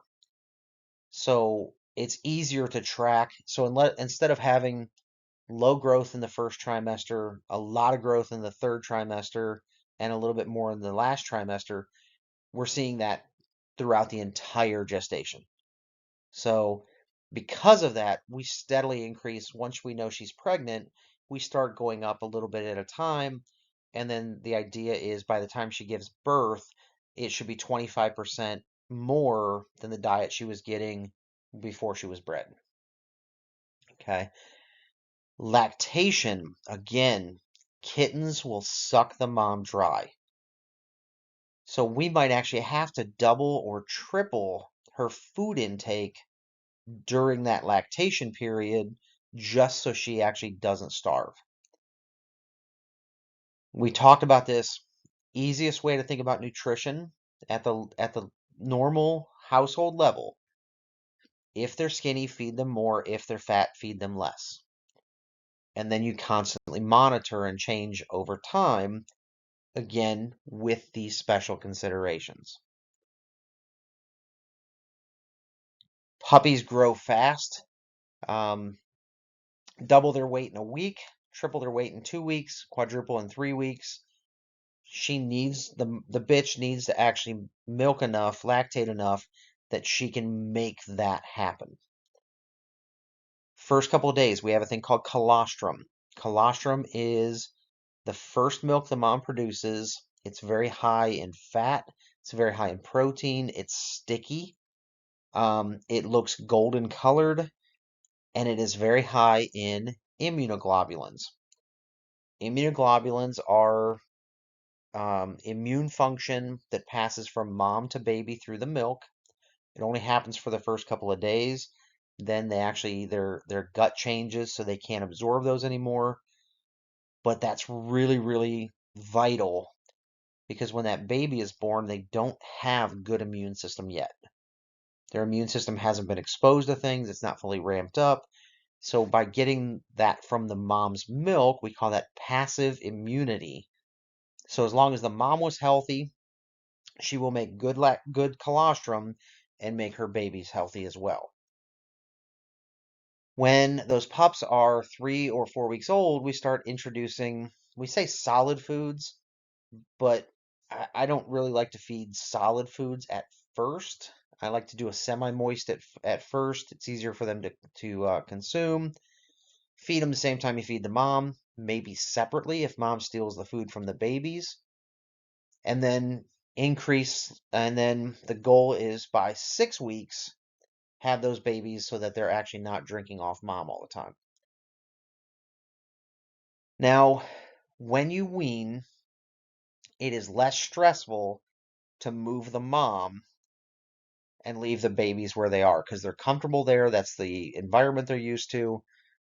So it's easier to track. So instead of having low growth in the first trimester, a lot of growth in the third trimester, and a little bit more in the last trimester, we're seeing that throughout the entire gestation. So because of that, we steadily increase. Once we know she's pregnant, we start going up a little bit at a time. And then the idea is by the time she gives birth, it should be 25% more than the diet she was getting before she was bred. Okay. Lactation, again, kittens will suck the mom dry. So we might actually have to double or triple her food intake during that lactation period just so she actually doesn't starve. We talked about this. Easiest way to think about nutrition at the normal household level. If they're skinny, feed them more. If they're fat, feed them less. And then you constantly monitor and change over time, again, with these special considerations. Puppies grow fast. Double their weight in a week, triple their weight in 2 weeks, quadruple in 3 weeks. The bitch needs to actually milk enough, lactate enough that she can make that happen. First couple of days, we have a thing called colostrum. Colostrum is the first milk the mom produces. It's very high in fat. It's very high in protein. It's sticky. It looks golden colored, and it is very high in immunoglobulins. Immunoglobulins are immune function that passes from mom to baby through the milk. It only happens for the first couple of days. Then their gut changes, so they can't absorb those anymore. But that's really, really vital, because when that baby is born, they don't have good immune system yet. Their immune system hasn't been exposed to things. It's not fully ramped up. So by getting that from the mom's milk, we call that passive immunity. So as long as the mom was healthy, she will make good colostrum and make her babies healthy as well. When those pups are 3 or 4 weeks old, we start introducing, we say solid foods, but I don't really like to feed solid foods at first. I like to do a semi-moist at first. It's easier for them to consume. Feed them the same time you feed the mom, maybe separately if mom steals the food from the babies. And then the goal is by 6 weeks, have those babies so that they're actually not drinking off mom all the time. Now, when you wean, it is less stressful to move the mom and leave the babies where they are because they're comfortable there. That's the environment they're used to.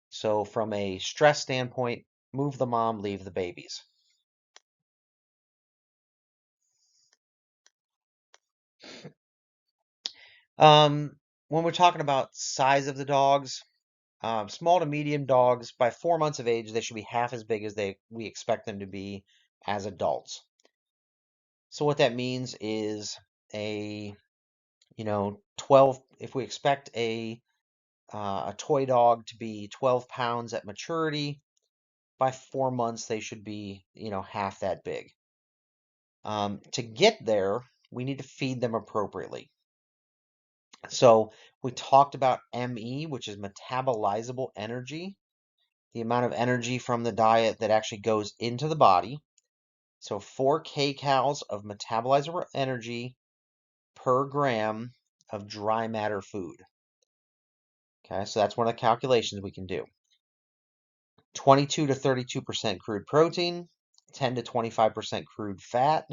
So, from a stress standpoint, move the mom, leave the babies. When we're talking about size of the dogs, small to medium dogs, by 4 months of age, they should be half as big as we expect them to be as adults. So what that means is a 12, if we expect a toy dog to be 12 pounds at maturity, by 4 months they should be, half that big. To get there, we need to feed them appropriately. So we talked about ME, which is metabolizable energy, the amount of energy from the diet that actually goes into the body. So 4 kcals of metabolizable energy per gram of dry matter food. Okay, so that's one of the calculations we can do. 22 to 32% crude protein, 10 to 25% crude fat,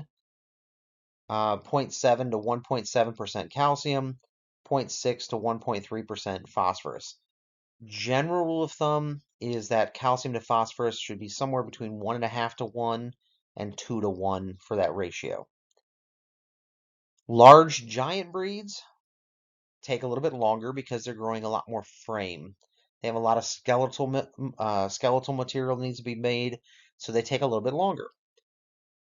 0.7 to 1.7% calcium, 0.6 to 1.3% phosphorus. General rule of thumb is that calcium to phosphorus should be somewhere between 1.5 to 1 and 2 to 1 for that ratio. Large giant breeds take a little bit longer because they're growing a lot more frame. They have a lot of skeletal material needs to be made, so they take a little bit longer.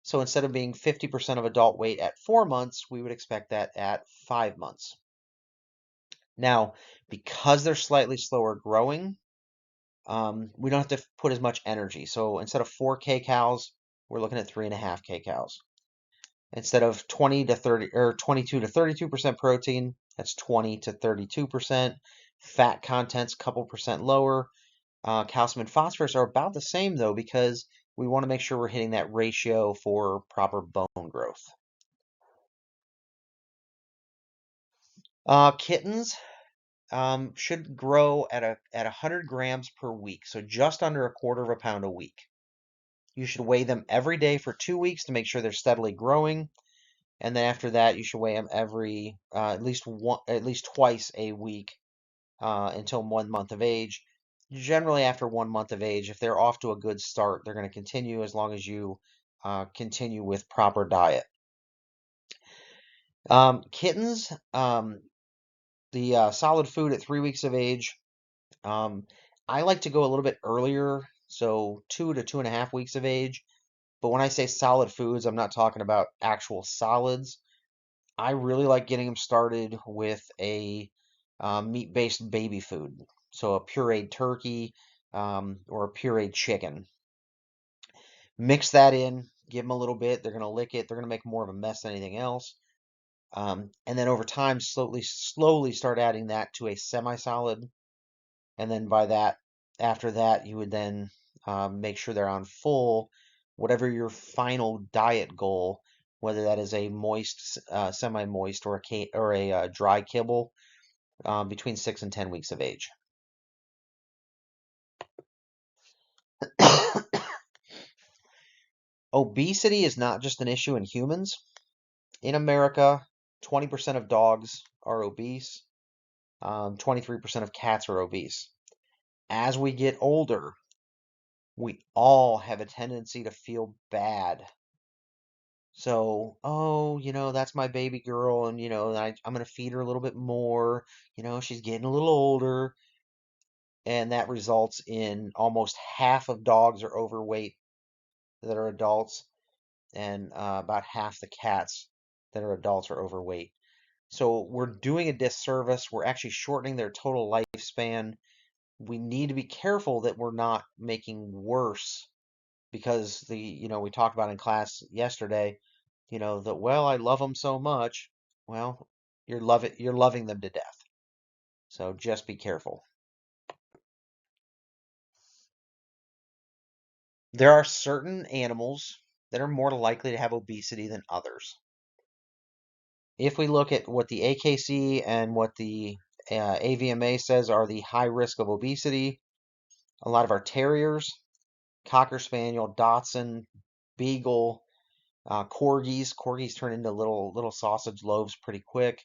So instead of being 50% of adult weight at 4 months, we would expect that at 5 months. Now, because they're slightly slower growing, we don't have to put as much energy. So instead of 4 kcals, we're looking at 3.5 kcals. Instead of 20 to 30 or 22 to 32% protein, that's 20 to 32%. Fat content's a couple percent lower. Calcium and phosphorus are about the same though, because we want to make sure we're hitting that ratio for proper bone growth. Kittens should grow at 100 grams per week, so just under 1/4 of a pound a week. You should weigh them every day for 2 weeks to make sure they're steadily growing, and then after that, you should weigh them every at least twice a week until 1 month of age. Generally, after 1 month of age, if they're off to a good start, they're going to continue as long as you continue with proper diet. Kittens, the solid food at 3 weeks of age. I like to go a little bit earlier, so 2 to 2.5 weeks of age. But when I say solid foods, I'm not talking about actual solids. I really like getting them started with a meat-based baby food. So a pureed turkey or a pureed chicken. Mix that in, give them a little bit. They're going to lick it. They're going to make more of a mess than anything else. And then over time, slowly start adding that to a semi-solid. And then after that, you would then make sure they're on full, whatever your final diet goal, whether that is a moist, semi-moist, or a dry kibble, between 6 and 10 weeks of age. Obesity is not just an issue in humans. In America, 20% of dogs are obese. 23% of cats are obese. As we get older, we all have a tendency to feel bad. So, oh, that's my baby girl, and I'm going to feed her a little bit more. She's getting a little older, and that results in almost half of dogs are overweight that are adults, and about half the cats that are adults are overweight. So we're doing a disservice. We're actually shortening their total lifespan. We need to be careful that we're not making worse, because we talked about in class yesterday, that, well, I love them so much. Well, you're loving them to death. So just be careful. There are certain animals that are more likely to have obesity than others. If we look at what the AKC and what the AVMA says are the high risk of obesity, a lot of our terriers, Cocker Spaniel, Dachshund, Beagle, corgis turn into little sausage loaves pretty quick.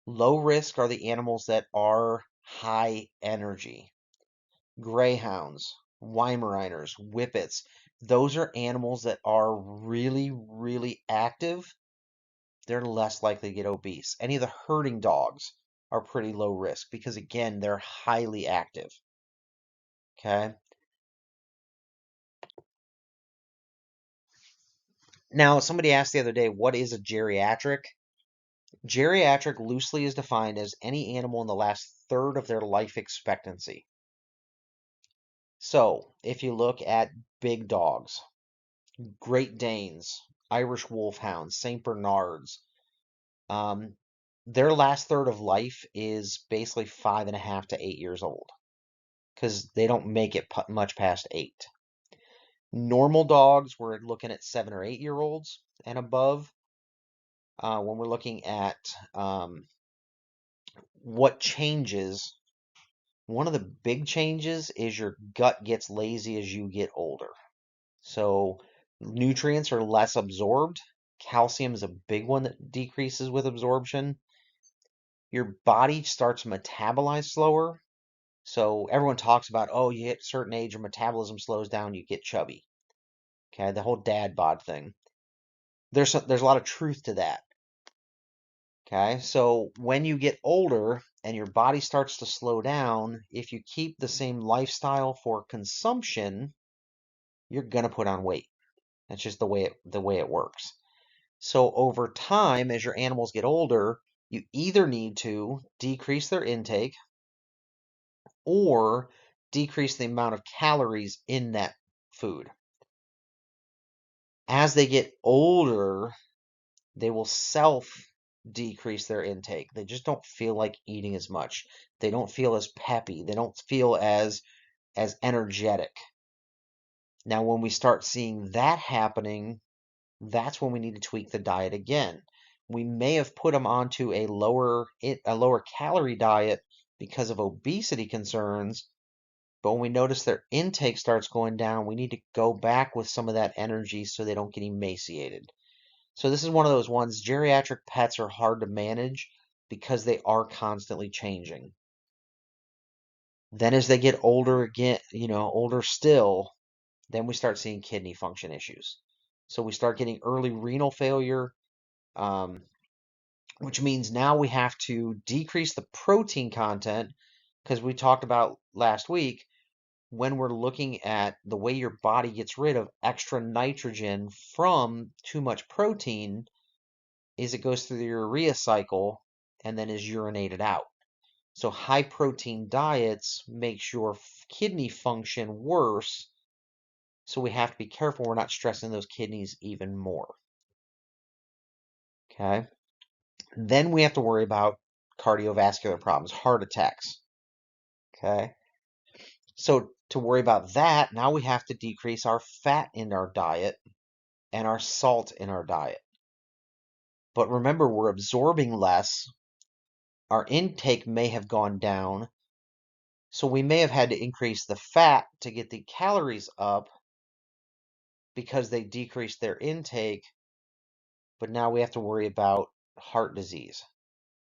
Low risk are the animals that are high energy. Greyhounds, Weimaraners, Whippets. Those are animals that are really, really active. They're less likely to get obese. Any of the herding dogs are pretty low risk because, again, they're highly active. Okay. Now, somebody asked the other day, what is a geriatric? Geriatric loosely is defined as any animal in the last third of their life expectancy. So, if you look at big dogs, Great Danes, Irish Wolfhounds, St. Bernards, um, their last third of life is basically 5.5 to 8 years old because they don't make it much past 8. Normal dogs, we're looking at 7 or 8 year olds and above. When we're looking at what changes, one of the big changes is your gut gets lazy as you get older. So nutrients are less absorbed. Calcium is a big one that decreases with absorption. Your body starts to metabolize slower. So everyone talks about, oh, you hit a certain age, your metabolism slows down, you get chubby. Okay, the whole dad bod thing. There's a lot of truth to that. Okay, so when you get older and your body starts to slow down, if you keep the same lifestyle for consumption, you're gonna put on weight. That's just the way it works. So over time, as your animals get older, you either need to decrease their intake or decrease the amount of calories in that food. As they get older, they will self decrease their intake. They just don't feel like eating as much. They don't feel as peppy. They don't feel as energetic. Now, when we start seeing that happening, that's when we need to tweak the diet again. We may have put them onto a lower calorie diet because of obesity concerns, but when we notice their intake starts going down, we need to go back with some of that energy so they don't get emaciated. So this is one of those ones, geriatric pets are hard to manage because they are constantly changing. Then as they get older again, older still, then we start seeing kidney function issues. So we start getting early renal failure, um, which means now we have to decrease the protein content because we talked about last week when we're looking at the way your body gets rid of extra nitrogen from too much protein is it goes through the urea cycle and then is urinated out. So high protein diets makes your kidney function worse. So we have to be careful we're not stressing those kidneys even more. Okay. Then we have to worry about cardiovascular problems, heart attacks. Okay. So to worry about that, now we have to decrease our fat in our diet and our salt in our diet. But remember, we're absorbing less. Our intake may have gone down. So we may have had to increase the fat to get the calories up because they decreased their intake. But now we have to worry about heart disease.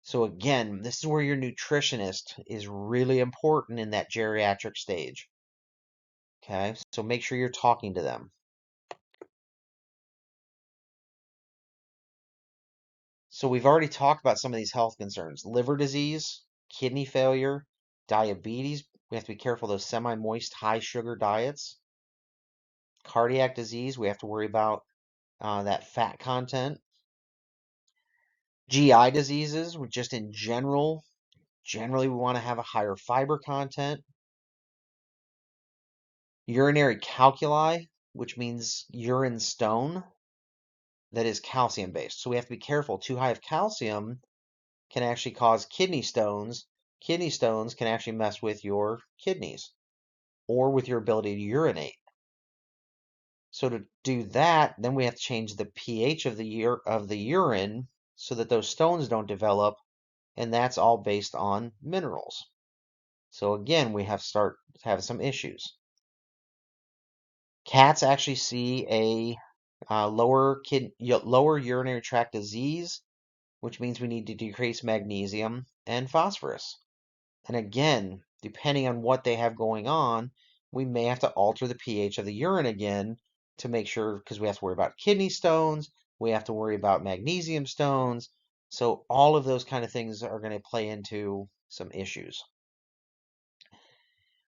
So again, this is where your nutritionist is really important in that geriatric stage. Okay, so make sure you're talking to them. So we've already talked about some of these health concerns. Liver disease, kidney failure, diabetes. We have to be careful of those semi-moist, high sugar diets. Cardiac disease, we have to worry about that fat content. GI diseases, just in generally we want to have a higher fiber content. Urinary calculi, which means urine stone, that is calcium based. So we have to be careful. Too high of calcium can actually cause kidney stones. Kidney stones can actually mess with your kidneys or with your ability to urinate. So to do that, then we have to change the pH of the urine so that those stones don't develop, and that's all based on minerals. So again, we have to start having some issues. Cats actually see a lower urinary tract disease, which means we need to decrease magnesium and phosphorus. And again, depending on what they have going on, we may have to alter the pH of the urine again to make sure, because we have to worry about kidney stones, we have to worry about magnesium stones. So all of those kind of things are going to play into some issues.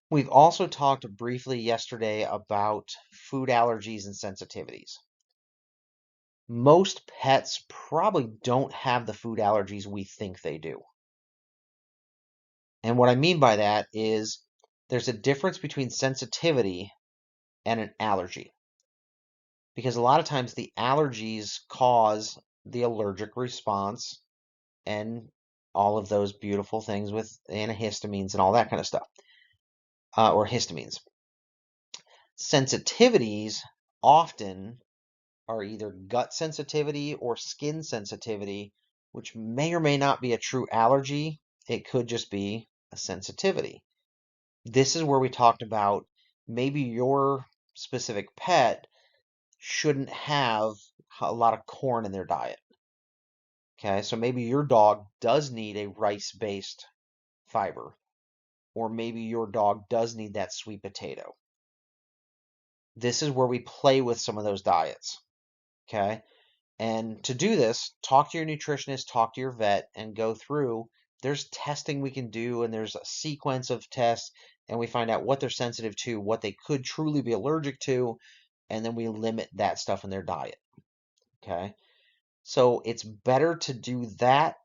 We've also talked briefly yesterday about food allergies and sensitivities. Most pets probably don't have the food allergies we think they do. And what I mean by that is there's a difference between sensitivity and an allergy. Because a lot of times the allergies cause the allergic response and all of those beautiful things with antihistamines and all that kind of stuff, or histamines. Sensitivities often are either gut sensitivity or skin sensitivity, which may or may not be a true allergy. It could just be a sensitivity. This is where we talked about maybe your specific pet shouldn't have a lot of corn in their diet. Okay, so maybe your dog does need a rice-based fiber, or maybe your dog does need that sweet potato. This is where we play with some of those diets. Okay, and to do this, talk to your nutritionist, talk to your vet, and go through. There's testing we can do, and there's a sequence of tests, and we find out what they're sensitive to, what they could truly be allergic to, and then we limit that stuff in their diet. Okay, so it's better to do that.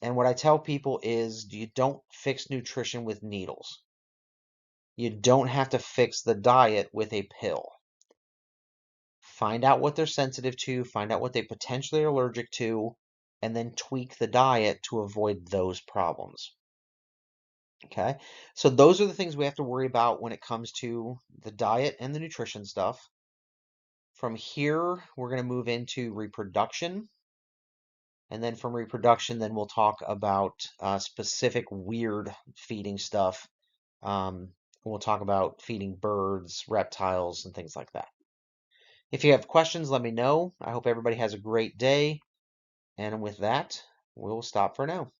And what I tell people is you don't fix nutrition with needles. You don't have to fix the diet with a pill. Find out what they're sensitive to, find out what they potentially are allergic to, and then tweak the diet to avoid those problems. Okay, so those are the things we have to worry about when it comes to the diet and the nutrition stuff. From here, we're going to move into reproduction. And then from reproduction, then we'll talk about specific weird feeding stuff. We'll talk about feeding birds, reptiles, and things like that. If you have questions, let me know. I hope everybody has a great day. And with that, we'll stop for now.